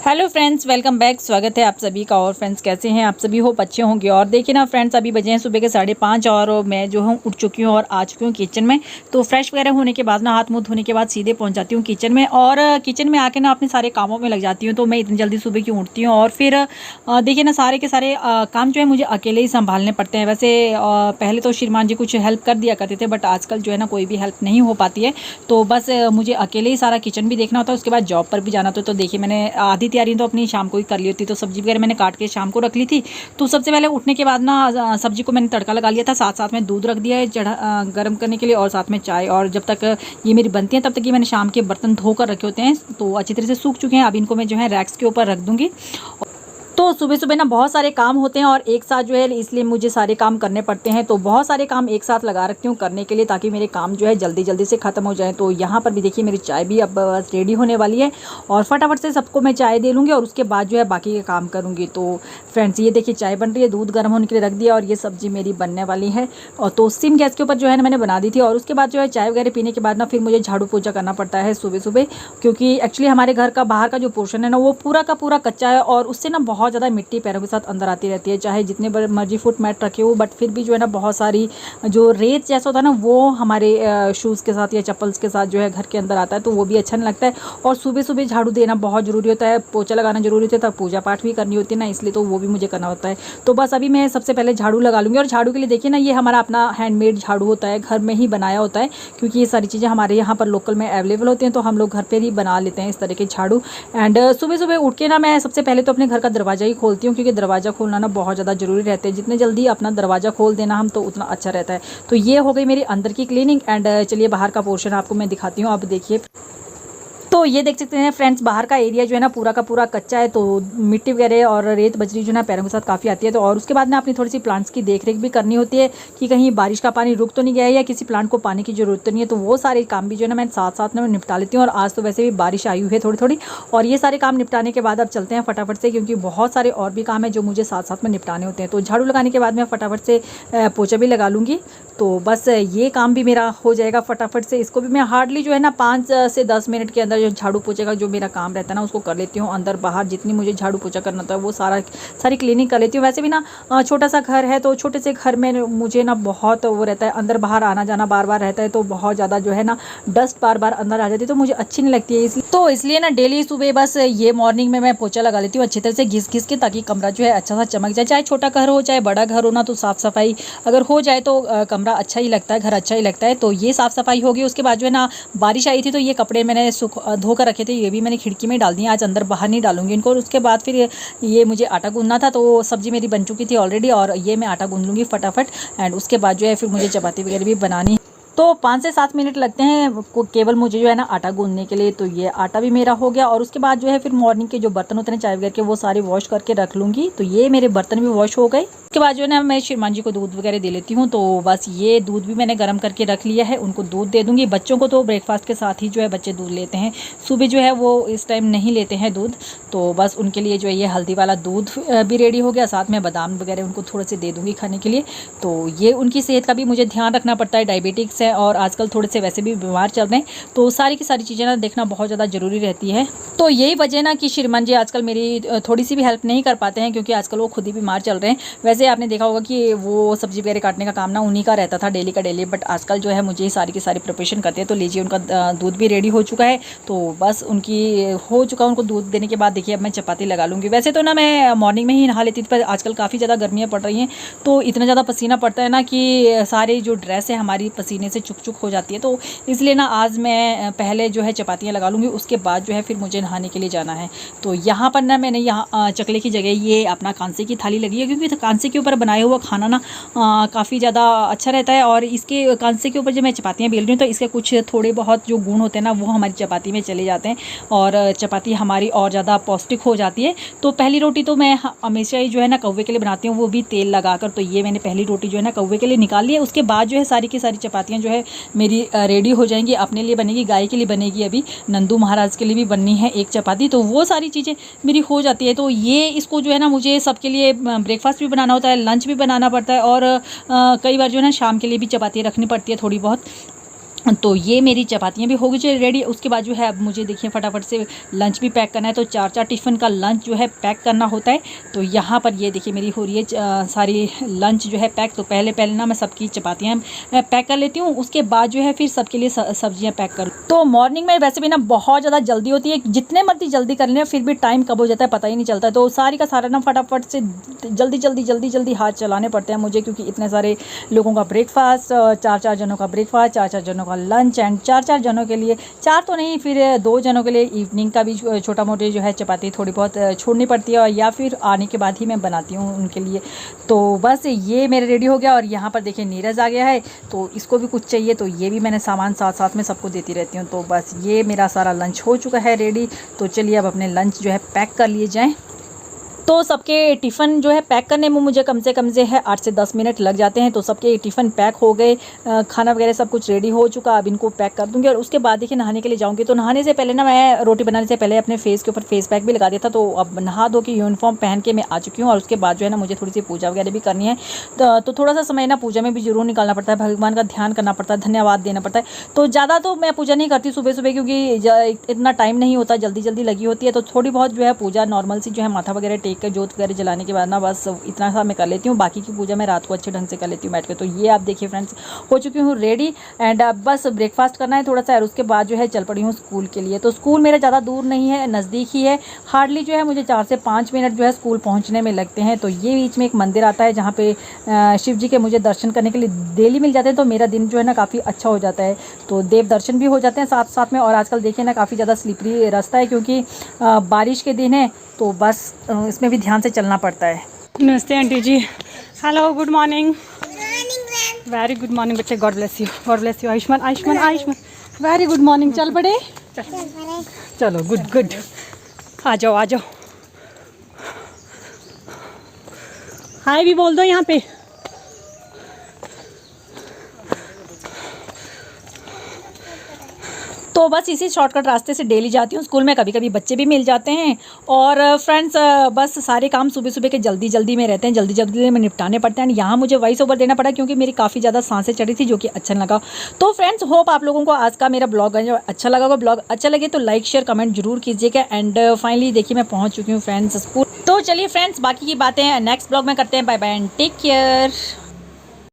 Hello friends, welcome back. स्वागत है आप सभी का। और फ्रेंड्स, कैसे हैं आप सभी? हो अच्छे होंगे। और देखिए ना फ्रेंड्स, अभी बजे हैं सुबह के 5:30 और मैं जो हूँ उठ चुकी हूँ और आ चुकी हूँ किचन में। तो फ्रेश वगैरह होने के बाद ना, हाथ मुंह धोने के बाद सीधे पहुँच जाती हूँ किचन में। और किचन में आके ना अपने सारे कामों में लग जाती हूँ। तो मैं इतनी जल्दी सुबह क्यों उठती हूँ? और फिर देखिए ना, सारे के सारे काम जो है मुझे अकेले ही संभालने पड़ते हैं। वैसे पहले तो श्रीमान जी कुछ हेल्प कर दिया करते थे, बट आजकल जो है ना कोई भी हेल्प नहीं हो पाती है। तो बस मुझे अकेले ही सारा किचन भी देखना होता है, उसके बाद जॉब पर भी जाना होता है। तो देखिए, मैंने आधी तैयारी तो अपनी शाम को ही कर ली होती। तो सब्जी वगैरह मैंने काट के शाम को रख ली थी। तो सबसे पहले उठने के बाद ना सब्जी को मैंने तड़का लगा लिया था, साथ साथ में दूध रख दिया है गर्म करने के लिए, और साथ में चाय। और जब तक ये मेरी बनती है तब तक ये मैंने शाम के बर्तन धोकर रखे होते हैं, तो अच्छी तरह से सूख चुके हैं। अब इनको मैं जो है रैक्स के ऊपर रख दूंगी। तो सुबह सुबह ना बहुत सारे काम होते हैं और एक साथ जो है, इसलिए मुझे सारे काम करने पड़ते हैं। तो बहुत सारे काम एक साथ लगा रखती हूँ करने के लिए, ताकि मेरे काम जो है जल्दी जल्दी से ख़त्म हो जाए। तो यहाँ पर भी देखिए, मेरी चाय भी अब बस रेडी होने वाली है और फटाफट से सबको मैं चाय दे लूँगी और उसके बाद जो है बाकी के काम करूँगी। तो फ्रेंड्स, ये देखिए चाय बन रही है, दूध गर्म होने के लिए रख दिया और ये सब्ज़ी मेरी बनने वाली है। और तो सिम गैस के ऊपर जो है ना मैंने बना दी थी। और उसके बाद जो है चाय वगैरह पीने के बाद ना फिर मुझे झाड़ू पोछा करना पड़ता है सुबह सुबह, क्योंकि एक्चुअली हमारे घर का बाहर का जो पोर्शन है ना, वो पूरा का पूरा कच्चा है और उससे ना बहुत ज़्यादा मिट्टी पैरों के साथ अंदर आती रहती है। चाहे जितने बड़े मर्जी फुट मैट रखे हो, बट फिर भी जो है ना बहुत सारी जो रेत जैसा होता है ना, वो हमारे शूज़ के साथ या चप्पल्स के साथ जो है घर के अंदर आता है। तो वो भी अच्छा नहीं लगता है। और सुबह सुबह झाड़ू देना बहुत ज़रूरी होता है, पोछा लगाना ज़रूरी होता है, तब पूजा पाठ भी करनी होती है ना, इसलिए तो वो भी मुझे करना होता है। तो बस अभी मैं सबसे पहले झाड़ू लगा लूँगी। और झाड़ू के लिए देखिए ना, ये हमारा अपना हैंडमेड झाड़ू होता है, घर में ही बनाया होता है, क्योंकि ये सारी चीज़ें हमारे यहाँ पर लोकल में अवेलेबल होती हैं। तो हम लोग घर पर ही बना लेते हैं इस तरह के झाड़ू। एंड सुबह सुबह उठ के ना मैं सबसे पहले तो अपने घर का दरवाज़ा ही खोलती हूँ, क्योंकि दरवाज़ा खोलना ना बहुत ज़्यादा ज़रूरी रहता है। जितने जल्दी अपना दरवाज़ा खोल देना हम, तो उतना अच्छा रहता है। तो ये हो गई मेरी अंदर की क्लीनिंग। एंड चलिए बाहर का पोर्शन आपको मैं दिखाती हूँ। अब देखिए, तो ये देख सकते हैं फ्रेंड्स, बाहर का एरिया जो है ना पूरा का पूरा कच्चा है। तो मिट्टी वगैरह और रेत बजरी जो है ना पैरों के साथ काफ़ी आती है। तो और उसके बाद ना अपनी थोड़ी सी प्लांट्स की देखरेख भी करनी होती है, कि कहीं बारिश का पानी रुक तो नहीं गया है या किसी प्लांट को पानी की ज़रूरत तो नहीं है। तो वो सारे काम भी जो है ना मैं साथ साथ में निपटा लेती हूँ। और आज तो वैसे भी बारिश आई हुई है थोड़ी थोड़ी। और ये सारे काम निपटाने के बाद अब चलते हैं फटाफट से, क्योंकि बहुत सारे और भी काम है जो मुझे साथ साथ में निपटाने होते हैं। तो झाड़ू लगाने के बाद मैं फटाफट से पोछा भी लगा लूँगी। तो बस ये काम भी मेरा हो जाएगा फटाफट से। इसको भी मैं हार्डली जो है ना 5 से 10 मिनट के अंदर जो झाड़ू पोछे का जो मेरा काम रहता है ना, उसको कर लेती हूँ। अंदर बाहर जितनी मुझे झाड़ू पोछा करना होता है वो सारी क्लीनिंग कर लेती हूँ। वैसे भी ना छोटा सा घर है, तो छोटे से घर में मुझे ना बहुत वो रहता है, अंदर बाहर आना जाना बार बार रहता है। तो बहुत ज़्यादा जो है ना डस्ट बार बार अंदर आ जाती है, तो मुझे अच्छी नहीं लगती है। इसलिए ना डेली सुबह बस ये मॉर्निंग में मैं पोछा लगा लेती हूँ अच्छी तरह से घिस घिस के, ताकि कमरा जो है अच्छा सा चमक जाए। चाहे छोटा घर हो चाहे बड़ा घर हो ना, तो साफ़ सफाई अगर हो जाए तो कमरा अच्छा ही लगता है, घर अच्छा ही लगता है। तो ये साफ़ सफाई होगी। उसके बाद जो है ना बारिश आई थी, तो ये कपड़े मैंने धो कर रखे थे, ये भी मैंने खिड़की में डाल दिए। आज अंदर बाहर नहीं डालूंगी इनको। और उसके बाद फिर ये मुझे आटा गूंदना था, तो सब्जी मेरी बन चुकी थी ऑलरेडी, और ये मैं आटा गूंद लूँगी फटाफट। एंड उसके बाद जो है फिर मुझे चपाती वगैरह भी बनानी। तो 5 से 7 मिनट लगते हैं केवल मुझे जो है ना आटा गूंदने के लिए। तो ये आटा भी मेरा हो गया। और उसके बाद जो है फिर मॉर्निंग के जो बर्तन होते हैं चाय वगैरह के, वो सारे वॉश करके रख लूँगी। तो ये मेरे बर्तन भी वॉश हो गए। उसके बाद जो है ना मैं श्रीमान जी को दूध वगैरह दे लेती हूँ। तो बस ये दूध भी मैंने गर्म करके रख लिया है, उनको दूध दे दूँगी। बच्चों को तो ब्रेकफास्ट के साथ ही जो है बच्चे दूध लेते हैं, सुबह जो है वो इस टाइम नहीं लेते हैं दूध। तो बस उनके लिए जो है ये हल्दी वाला दूध भी रेडी हो गया, साथ में बादाम वगैरह उनको थोड़े से दे दूँगी खाने के लिए। तो ये उनकी सेहत का भी मुझे ध्यान रखना पड़ता है, डायबिटिक्स है और आजकल थोड़े से वैसे भी बीमार चल रहे हैं। तो सारी की सारी चीज़ें ना देखना बहुत ज़्यादा ज़रूरी रहती है। तो यही वजह ना कि श्रीमान जी आजकल मेरी थोड़ी सी भी हेल्प नहीं कर पाते हैं, क्योंकि आजकल वो खुद ही बीमार चल रहे हैं। वैसे आपने देखा होगा कि वो सब्जी वगैरह काटने का काम ना उन्हीं का रहता था डेली का डेली, बट आजकल जो है मुझे सारी की सारी प्रिपरेशन करते हैं। तो लीजिए, उनका दूध भी रेडी हो चुका है। तो बस उनकी हो चुका, उनको दूध देने के बाद देखिए अब मैं चपाती लगा लूँगी। वैसे तो ना मैं मॉर्निंग में ही नहा लेती थी, पर आजकल काफ़ी ज़्यादा गर्मियाँ पड़ रही हैं, तो इतना ज़्यादा पसीना पड़ता है ना कि सारी जो ड्रेस है हमारी पसीने से चुक चुक हो जाती है। तो इसलिए ना आज मैं पहले जो है चपातियाँ लगा लूँगी, उसके बाद जो है फिर मुझे नहाने के लिए जाना है। तो यहाँ पर ना मैंने यहाँ चकले की जगह ये अपना कांसे की थाली लगी है, क्योंकि कांसे के ऊपर बनाया हुआ खाना ना काफ़ी ज़्यादा अच्छा रहता है। और इसके कांसे के ऊपर जब मैं चपातियाँ बेल रही हूँ, तो इसके कुछ थोड़े बहुत जो गुण होते हैं ना, वो हमारी चपाती में चले जाते हैं और चपाती हमारी और ज़्यादा पौष्टिक हो जाती है। तो पहली रोटी तो मैं हमेशा ही जो है ना कौवे के लिए बनाती हूँ, वो भी तेल लगाकर। तो ये मैंने पहली रोटी जो है ना कौवे के लिए निकाल ली है। उसके बाद जो है सारी की सारी चपातियाँ जो है मेरी रेडी हो जाएंगी। अपने लिए बनेगी, गाय के लिए बनेगी, अभी नंदू महाराज के लिए भी बननी है एक चपाती। तो वो सारी चीज़ें मेरी हो जाती है। तो ये इसको जो है ना मुझे सबके लिए ब्रेकफास्ट भी बनाना होता है, लंच भी बनाना पड़ता है, और कई बार जो है ना शाम के लिए भी चपाती रखनी पड़ती है थोड़ी बहुत। तो ये मेरी चपातियाँ भी हो गई रेडी। उसके बाद जो है अब मुझे देखिए फटाफट से लंच भी पैक करना है। तो 4-4 टिफ़िन का लंच जो है पैक करना होता है। तो यहाँ पर ये देखिए मेरी हो रही है सारी लंच जो है पैक। तो पहले ना मैं सबकी चपातियाँ पैक कर लेती हूँ, उसके बाद जो है फिर सबके लिए सब्जियाँ पैक कर। तो मॉर्निंग में वैसे भी ना बहुत ज़्यादा जल्दी होती है, जितने मर्जी जल्दी कर लें फिर भी टाइम कब हो जाता है पता ही नहीं चलता। तो सारी का सारा ना फटाफट से जल्दी हाथ चलाने पड़ते हैं मुझे, क्योंकि इतने सारे लोगों का ब्रेकफास्ट, 4-4 जनों का ब्रेकफास्ट, 4-4 जनों का लंच एंड 4-4 जनों के लिए, 4 तो नहीं फिर 2 जनों के लिए इवनिंग का भी छोटा मोटे जो है चपाती थोड़ी बहुत छोड़नी पड़ती है, और या फिर आने के बाद ही मैं बनाती हूँ उनके लिए। तो बस ये मेरे रेडी हो गया। और यहाँ पर देखिए नीरज आ गया है, तो इसको भी कुछ चाहिए, तो ये भी मैंने सामान साथ साथ में सबको देती रहती हूँ। तो बस ये मेरा सारा लंच हो चुका है रेडी। तो चलिए अब अपने लंच जो है पैक कर लिए जाएँ। तो सबके टिफ़िन जो है पैक करने में मुझे कम से है 8 से 10 मिनट लग जाते हैं। तो सबके टिफ़िन पैक हो गए, खाना वगैरह सब कुछ रेडी हो चुका। अब इनको पैक कर दूँगी और उसके बाद देखिए नहाने के लिए जाऊँगी। तो नहाने से पहले ना मैं रोटी बनाने से पहले अपने फेस के ऊपर फेस पैक भी लगा दिया था। तो अब नहा धो के यूनिफॉर्म पहन के मैं आ चुकी हूँ। और उसके बाद जो है ना मुझे थोड़ी सी पूजा वगैरह भी करनी है। तो थोड़ा सा समय ना पूजा में भी ज़रूर निकालना पड़ता है, भगवान का ध्यान करना पड़ता है, धन्यवाद देना पड़ता है। तो ज़्यादा तो मैं पूजा नहीं करती सुबह क्योंकि इतना टाइम नहीं होता, जल्दी लगी होती है। तो थोड़ी बहुत जो है पूजा नॉर्मल सी जो है माथा वगैरह टेक कर जोत वगैरह जलाने के बाद ना बस इतना सा मैं कर लेती हूँ। बाकी की पूजा मैं रात को अच्छे ढंग से कर लेती हूँ बैठ के। तो ये आप देखिए फ्रेंड्स हो चुकी हूँ रेडी एंड अब बस ब्रेकफास्ट करना है थोड़ा सा, और उसके बाद जो है चल पड़ी हूँ स्कूल के लिए। तो स्कूल मेरा ज़्यादा दूर नहीं है, नज़दीक ही है। हार्डली जो है मुझे 4 से 5 मिनट जो है स्कूल पहुँचने में लगते हैं। तो ये बीच में एक मंदिर आता है जहाँ पे शिव जी के मुझे दर्शन करने के लिए डेली मिल जाते हैं। तो मेरा दिन जो है ना काफ़ी अच्छा हो जाता है। तो देव दर्शन भी हो जाते हैं साथ साथ में। और आजकल देखिए ना काफ़ी ज़्यादा स्लिपरी रास्ता है, क्योंकि बारिश के दिन है। तो बस इसमें भी ध्यान से चलना पड़ता है। नमस्ते aunty ji. Hello, good morning. Very good morning बच्चे। God bless you. आयुष्मान। Very good morning. चल पड़े, चलो गुड। आ जाओ। हाय भी बोल दो यहाँ पे। तो बस इसी शॉर्टकट रास्ते से डेली जाती हूँ स्कूल में। कभी कभी बच्चे भी मिल जाते हैं। और फ्रेंड्स बस सारे काम सुबह के जल्दी में रहते हैं, जल्दी में निपटाने पड़ते हैं। यहाँ मुझे वॉइस ओवर देना पड़ा क्योंकि मेरी काफ़ी ज़्यादा सांसें चढ़ी थी, जो कि अच्छा लगा। तो फ्रेंड्स होप आप लोगों को आज का मेरा ब्लॉग अच्छा लगा होगा। ब्लॉग अच्छा लगे तो लाइक शेयर कमेंट जरूर कीजिएगा। एंड फाइनली देखिए मैं पहुँच चुकी हूँ फ्रेंड्स स्कूल। तो चलिए फ्रेंड्स बाकी की बातें नेक्स्ट ब्लॉग में करते हैं। Bye bye and take care.